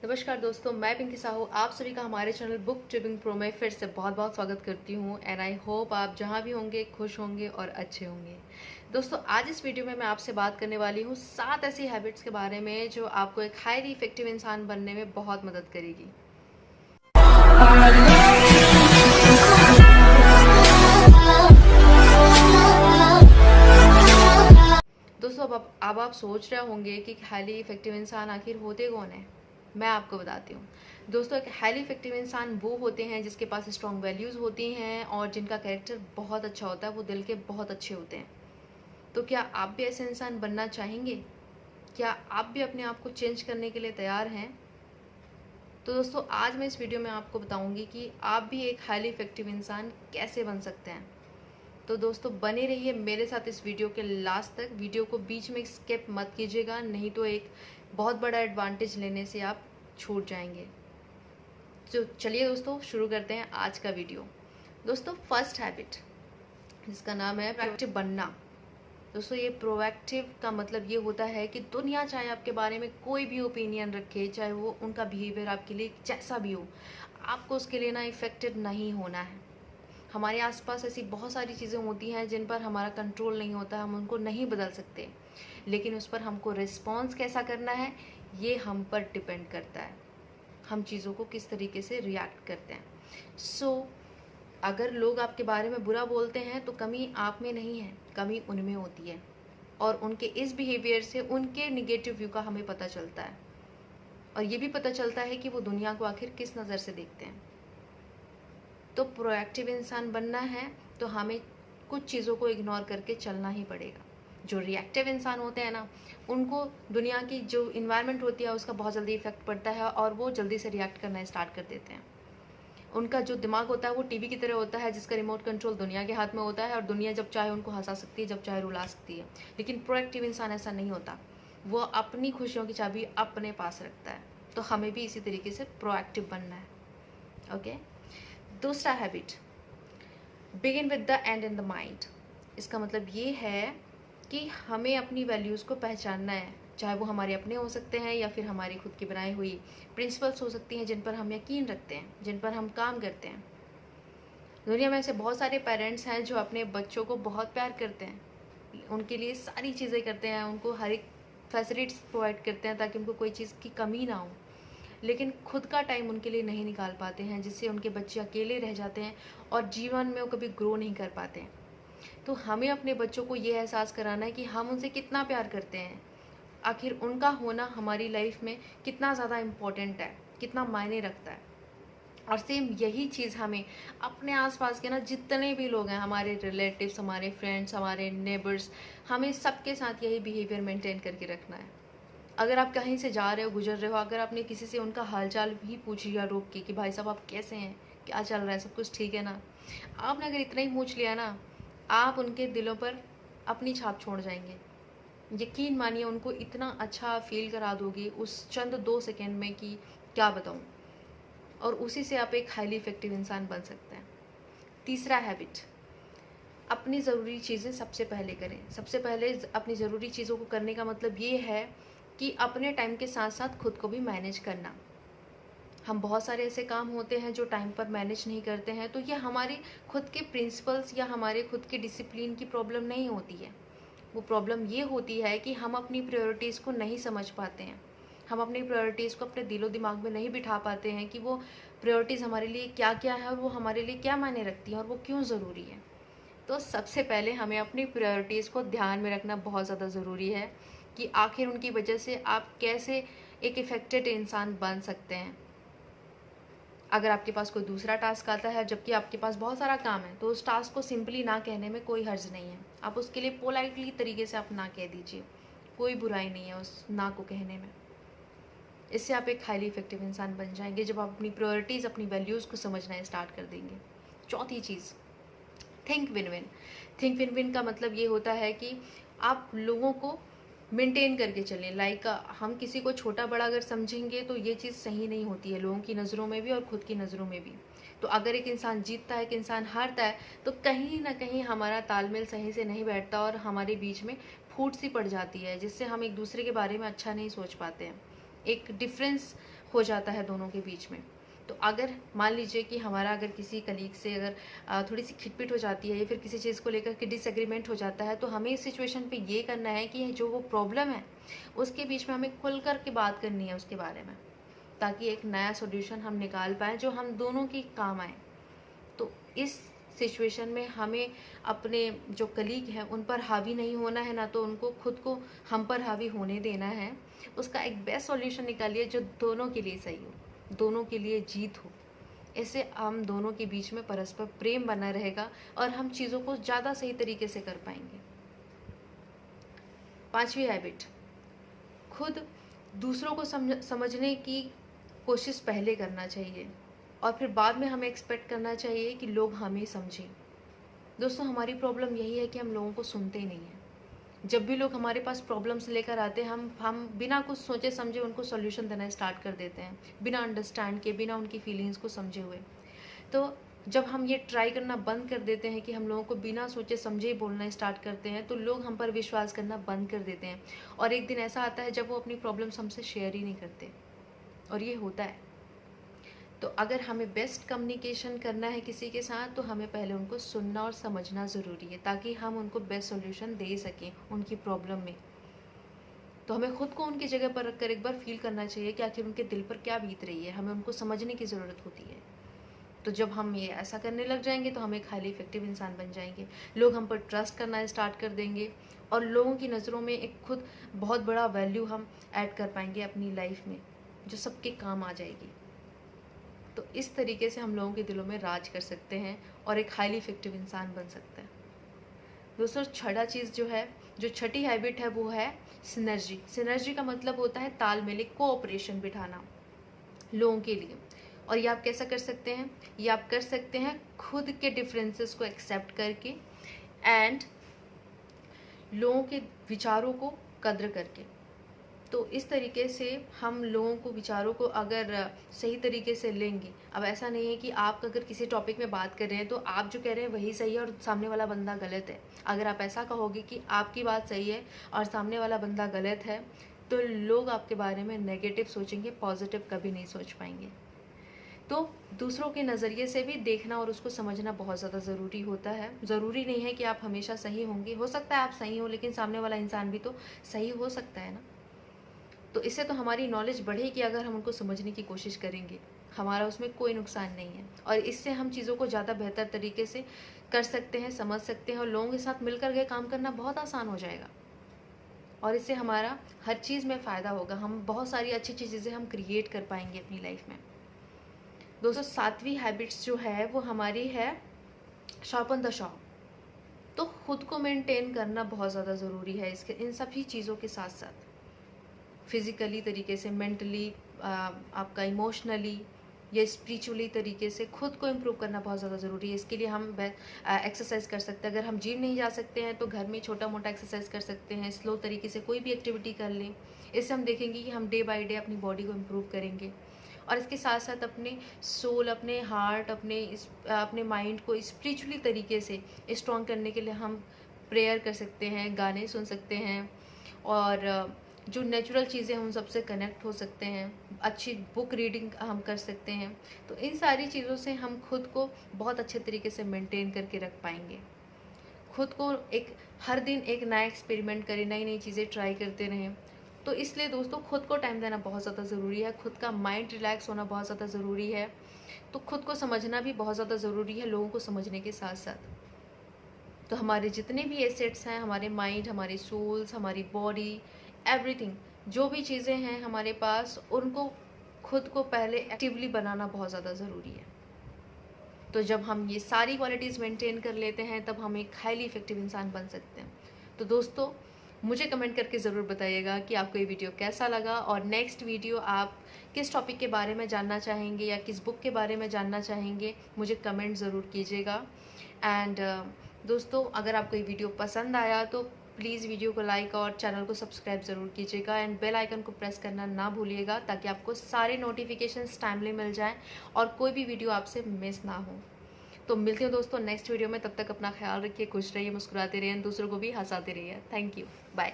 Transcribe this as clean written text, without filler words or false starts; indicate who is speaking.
Speaker 1: नमस्कार दोस्तों, मैं पिंकी साहू आप सभी का हमारे चैनल बुक ट्रिपिंग प्रो में फिर से बहुत बहुत स्वागत करती हूँ। एंड आई होप आप जहाँ भी होंगे खुश होंगे और अच्छे होंगे। दोस्तों, आज इस वीडियो में मैं आपसे बात करने वाली हूँ 7 ऐसी हैबिट्स के बारे में जो आपको एक हाईली इफेक्टिव इंसान बनने में बहुत मदद करेगी। दोस्तों, अब आप सोच रहे होंगे कि हाईली इफेक्टिव इंसान आखिर होते कौन है। मैं आपको बताती हूँ। दोस्तों, एक हाईली इफेक्टिव इंसान वो होते हैं जिसके पास स्ट्रॉन्ग वैल्यूज़ होती हैं और जिनका कैरेक्टर बहुत अच्छा होता है, वो दिल के बहुत अच्छे होते हैं। तो क्या आप भी ऐसे इंसान बनना चाहेंगे? क्या आप भी अपने आप को चेंज करने के लिए तैयार हैं? तो दोस्तों, आज मैं इस वीडियो में आपको बताऊंगी कि आप भी एक हाईली इफेक्टिव इंसान कैसे बन सकते हैं। तो दोस्तों, बने रहिए मेरे साथ इस वीडियो के लास्ट तक। वीडियो को बीच में स्किप मत कीजिएगा, नहीं तो एक बहुत बड़ा एडवांटेज लेने से आप छूट जाएंगे। तो चलिए दोस्तों, शुरू करते हैं आज का वीडियो। दोस्तों, फर्स्ट हैबिट जिसका नाम है प्रोएक्टिव बनना। दोस्तों, ये प्रोएक्टिव का मतलब ये होता है कि दुनिया चाहे आपके बारे में कोई भी ओपिनियन रखे, चाहे वो उनका बिहेवियर आपके लिए जैसा भी हो, आपको उसके लिए ना इफेक्टेड नहीं होना है। हमारे आसपास ऐसी बहुत सारी चीज़ें होती हैं जिन पर हमारा कंट्रोल नहीं होता, हम उनको नहीं बदल सकते, लेकिन उस पर हमको रिस्पॉन्स कैसा करना है ये हम पर डिपेंड करता है। हम चीज़ों को किस तरीके से रिएक्ट करते हैं। अगर लोग आपके बारे में बुरा बोलते हैं तो कमी आप में नहीं है, कमी उनमें होती है। और उनके इस बिहेवियर से उनके निगेटिव व्यू का हमें पता चलता है, और ये भी पता चलता है कि वो दुनिया को आखिर किस नज़र से देखते हैं। तो प्रोएक्टिव इंसान बनना है तो हमें कुछ चीज़ों को इग्नोर करके चलना ही पड़ेगा। जो रिएक्टिव इंसान होते हैं ना, उनको दुनिया की जो इन्वायरमेंट होती है उसका बहुत जल्दी इफेक्ट पड़ता है और वो जल्दी से रिएक्ट करना स्टार्ट कर देते हैं। उनका जो दिमाग होता है वो टीवी की तरह होता है जिसका रिमोट कंट्रोल दुनिया के हाथ में होता है, और दुनिया जब चाहे उनको हंसा सकती है, जब चाहे रुला सकती है। लेकिन प्रोएक्टिव इंसान ऐसा नहीं होता, वो अपनी खुशियों की चाबी अपने पास रखता है। तो हमें भी इसी तरीके से प्रोएक्टिव बनना है। ओके। दूसरा habit, begin with the and in the mind. इसका मतलब ये है कि हमें अपनी वैल्यूज़ को पहचानना है, चाहे वो हमारे अपने हो सकते हैं या फिर हमारी खुद की बनाई हुई प्रिंसिपल्स हो सकती हैं जिन पर हम यकीन रखते हैं, जिन पर हम काम करते हैं। दुनिया में ऐसे बहुत सारे पेरेंट्स हैं जो अपने बच्चों को बहुत प्यार करते हैं, उनके लिए सारी चीज़ें करते हैं, उनको हर एक फैसिलिटीज़ प्रोवाइड करते हैं ताकि उनको कोई चीज़ की कमी ना हो, लेकिन खुद का टाइम उनके लिए नहीं निकाल पाते हैं, जिससे उनके बच्चे अकेले रह जाते हैं और जीवन में वो कभी ग्रो नहीं कर पाते हैं। तो हमें अपने बच्चों को ये एहसास कराना है कि हम उनसे कितना प्यार करते हैं, आखिर उनका होना हमारी लाइफ में कितना ज़्यादा इम्पोर्टेंट है, कितना मायने रखता है। और सेम यही चीज़ हमें अपने आसपास के ना जितने भी लोग हैं, हमारे रिलेटिव्स, हमारे फ्रेंड्स, हमारे नेबर्स, हमें सबके साथ यही बिहेवियर मेंटेन करके रखना है। अगर आप कहीं से जा रहे हो, गुजर रहे हो, अगर आपने किसी से उनका हालचाल भी पूछ लिया रोक के कि भाई साहब आप कैसे हैं, क्या चल रहा है, सब कुछ ठीक है ना, आपने अगर इतना ही पूछ लिया ना, आप उनके दिलों पर अपनी छाप छोड़ जाएंगे। यकीन मानिए, उनको इतना अच्छा फील करा दोगे उस चंद 2 सेकेंड में कि क्या बताऊँ। और उसी से आप एक हाईली इफेक्टिव इंसान बन सकते हैं। तीसरा हैबिट, अपनी ज़रूरी चीज़ें सबसे पहले करें। सबसे पहले अपनी ज़रूरी चीज़ों को करने का मतलब ये है कि अपने टाइम के साथ साथ खुद को भी मैनेज करना। हम बहुत सारे ऐसे काम होते हैं जो टाइम पर मैनेज नहीं करते हैं, तो ये हमारे खुद के प्रिंसिपल्स या हमारे खुद के डिसिप्लिन की प्रॉब्लम नहीं होती है। वो प्रॉब्लम ये होती है कि हम अपनी प्रायोरिटीज़ को नहीं समझ पाते हैं, हम अपनी प्रायोरिटीज़ को अपने दिलो दिमाग में नहीं बिठा पाते हैं कि वो प्रायोरिटीज़ हमारे लिए क्या क्या है और वो हमारे लिए क्या मायने रखती हैं और वो क्यों ज़रूरी है। तो सबसे पहले हमें अपनी प्रायोरिटीज़ को ध्यान में रखना बहुत ज़्यादा ज़रूरी है कि आखिर उनकी वजह से आप कैसे एक इफ़ेक्टेड इंसान बन सकते हैं। अगर आपके पास कोई दूसरा टास्क आता है जबकि आपके पास बहुत सारा काम है, तो उस टास्क को सिंपली ना कहने में कोई हर्ज नहीं है। आप उसके लिए पोलाइटली तरीके से आप ना कह दीजिए, कोई बुराई नहीं है उस ना को कहने में। इससे आप एक हाईली इफेक्टिव इंसान बन जाएंगे जब आप अपनी प्रायोरिटीज़, अपनी वैल्यूज़ को समझना स्टार्ट कर देंगे। चौथी चीज़, think win win. Think win win का मतलब ये होता है कि आप लोगों को मेंटेन करके चलें। लाइक हम किसी को छोटा बड़ा अगर समझेंगे तो ये चीज़ सही नहीं होती है, लोगों की नज़रों में भी और खुद की नज़रों में भी। तो अगर एक इंसान जीतता है, एक इंसान हारता है, तो कहीं ना कहीं हमारा तालमेल सही से नहीं बैठता और हमारे बीच में फूट सी पड़ जाती है, जिससे हम एक दूसरे के बारे में अच्छा नहीं सोच पाते हैं। एक डिफरेंस हो जाता है दोनों के बीच में। तो अगर मान लीजिए कि हमारा अगर किसी कलीग से अगर थोड़ी सी खिटपिट हो जाती है या फिर किसी चीज़ को लेकर के डिसएग्रीमेंट हो जाता है, तो हमें इस सिचुएशन पे ये करना है कि जो वो प्रॉब्लम है उसके बीच में हमें खुल कर के बात करनी है उसके बारे में, ताकि एक नया सॉल्यूशन हम निकाल पाएँ जो हम दोनों की काम आए। तो इस सिचुएशन में हमें अपने जो कलीग हैं उन पर हावी नहीं होना है, ना तो उनको खुद को हम पर हावी होने देना है। उसका एक बेस्ट सॉल्यूशन निकालिए जो दोनों के लिए सही हो, दोनों के लिए जीत हो। इससे हम दोनों के बीच में परस्पर प्रेम बना रहेगा और हम चीज़ों को ज़्यादा सही तरीके से कर पाएंगे। 5वीं हैबिट, खुद दूसरों को समझने की कोशिश पहले करना चाहिए और फिर बाद में हमें एक्सपेक्ट करना चाहिए कि लोग हमें समझें। दोस्तों, हमारी प्रॉब्लम यही है कि हम लोगों को सुनते ही नहीं हैं। जब भी लोग हमारे पास प्रॉब्लम्स लेकर आते हैं, हम बिना कुछ सोचे समझे उनको सॉल्यूशन देना स्टार्ट कर देते हैं, बिना अंडरस्टैंड किए, बिना उनकी फीलिंग्स को समझे हुए। तो जब हम ये ट्राई करना बंद कर देते हैं कि हम लोगों को बिना सोचे समझे ही बोलना स्टार्ट करते हैं, तो लोग हम पर विश्वास करना बंद कर देते हैं। और एक दिन ऐसा आता है जब वो अपनी प्रॉब्लम्स हमसे शेयर ही नहीं करते, और ये होता है। तो अगर हमें बेस्ट कम्युनिकेशन करना है किसी के साथ, तो हमें पहले उनको सुनना और समझना ज़रूरी है, ताकि हम उनको बेस्ट सॉल्यूशन दे सकें उनकी प्रॉब्लम में। तो हमें खुद को उनकी जगह पर रखकर एक बार फील करना चाहिए कि आखिर उनके दिल पर क्या बीत रही है, हमें उनको समझने की ज़रूरत होती है। तो जब हम ये ऐसा करने लग जाएंगे तो हम एक हाईली इफेक्टिव इंसान बन जाएंगे, लोग हम पर ट्रस्ट करना स्टार्ट कर देंगे और लोगों की नज़रों में एक खुद बहुत बड़ा वैल्यू हम ऐड कर पाएंगे अपनी लाइफ में, जो सबके काम आ जाएगी। तो इस तरीके से हम लोगों के दिलों में राज कर सकते हैं और एक हाईली इफेक्टिव इंसान बन सकते हैं। दोस्तों, छठा चीज़ जो है, जो छठी हैबिट है, वो है सिनर्जी। सिनर्जी का मतलब होता है तालमेल, कोऑपरेशन बिठाना लोगों के लिए। और ये आप कैसा कर सकते हैं? ये आप कर सकते हैं खुद के डिफरेंसेस को एक्सेप्ट करके एंड लोगों के विचारों को कद्र करके। तो इस तरीके से हम लोगों को विचारों को अगर सही तरीके से लेंगे, अब ऐसा नहीं है कि आप अगर किसी टॉपिक में बात कर रहे हैं तो आप जो कह रहे हैं वही सही है और सामने वाला बंदा गलत है। अगर आप ऐसा कहोगे कि आपकी बात सही है और सामने वाला बंदा गलत है, तो लोग आपके बारे में नेगेटिव सोचेंगे, पॉजिटिव कभी नहीं सोच पाएंगे। तो दूसरों के नज़रिए से भी देखना और उसको समझना बहुत ज़्यादा ज़रूरी होता है। ज़रूरी नहीं है कि आप हमेशा सही होंगे, हो सकता है आप सही हो, लेकिन सामने वाला इंसान भी तो सही हो सकता है ना। तो इससे तो हमारी नॉलेज बढ़ेगी अगर हम उनको समझने की कोशिश करेंगे, हमारा उसमें कोई नुकसान नहीं है। और इससे हम चीज़ों को ज़्यादा बेहतर तरीके से कर सकते हैं, समझ सकते हैं और लोगों के साथ मिलकर के काम करना बहुत आसान हो जाएगा। और इससे हमारा हर चीज़ में फ़ायदा होगा, हम बहुत सारी अच्छी अच्छी चीज़ें हम क्रिएट कर पाएंगे अपनी लाइफ में। दोस्तों, 7वीं हैबिट्स जो है वो हमारी है शार्पन द शॉ। तो खुद को मेंटेन करना बहुत ज़्यादा ज़रूरी है इसके इन सभी चीज़ों के साथ साथ, फिज़िकली तरीके से, मेंटली, आपका इमोशनली या स्पिरिचुअली तरीके से खुद को इम्प्रूव करना बहुत ज़्यादा ज़रूरी है। इसके लिए हम एक्सरसाइज कर सकते हैं। अगर हम जिम नहीं जा सकते हैं तो घर में छोटा मोटा एक्सरसाइज कर सकते हैं, स्लो तरीके से कोई भी एक्टिविटी कर लें। इससे हम देखेंगे कि हम डे बाय डे अपनी बॉडी को इम्प्रूव करेंगे। और इसके साथ साथ अपने सोल, अपने हार्ट, अपने माइंड को स्पिरिचुअली तरीके से स्ट्रॉन्ग करने के लिए हम प्रेयर कर सकते हैं, गाने सुन सकते हैं और जो नेचुरल चीज़ें हैं उन सबसे कनेक्ट हो सकते हैं, अच्छी बुक रीडिंग हम कर सकते हैं। तो इन सारी चीज़ों से हम खुद को बहुत अच्छे तरीके से मेंटेन करके रख पाएंगे। खुद को एक हर दिन एक नया एक्सपेरिमेंट करें, नई नई चीज़ें ट्राई करते रहें। तो इसलिए दोस्तों, खुद को टाइम देना बहुत ज़्यादा ज़रूरी है, खुद का माइंड रिलैक्स होना बहुत ज़्यादा ज़रूरी है। तो खुद को समझना भी बहुत ज़्यादा ज़रूरी है लोगों को समझने के साथ साथ। तो हमारे जितने भी एसेट्स हैं, हमारे माइंड, हमारे सोल्स, हमारी बॉडी, एवरीथिंग, जो भी चीज़ें हैं हमारे पास, उनको खुद को पहले एक्टिवली बनाना बहुत ज़्यादा ज़रूरी है। तो जब हम ये सारी क्वालिटीज़ मेंटेन कर लेते हैं तब हम एक हाईली इफेक्टिव इंसान बन सकते हैं। तो दोस्तों, मुझे कमेंट करके ज़रूर बताइएगा कि आपको ये वीडियो कैसा लगा और नेक्स्ट वीडियो आप किस टॉपिक के बारे में जानना चाहेंगे या किस बुक के बारे में जानना चाहेंगे, मुझे कमेंट ज़रूर कीजिएगा। एंड दोस्तों, अगर आपको ये वीडियो पसंद आया तो प्लीज़ वीडियो को लाइक और चैनल को सब्सक्राइब ज़रूर कीजिएगा एंड बेल आइकन को प्रेस करना ना भूलिएगा, ताकि आपको सारे नोटिफिकेशंस टाइमली मिल जाएं और कोई भी वीडियो आपसे मिस ना हो। तो मिलते हैं दोस्तों नेक्स्ट वीडियो में, तब तक अपना ख्याल रखिए, खुश रहिए, मुस्कुराते रहिए, दूसरों को भी हंसाते रहिए। Thank you, bye.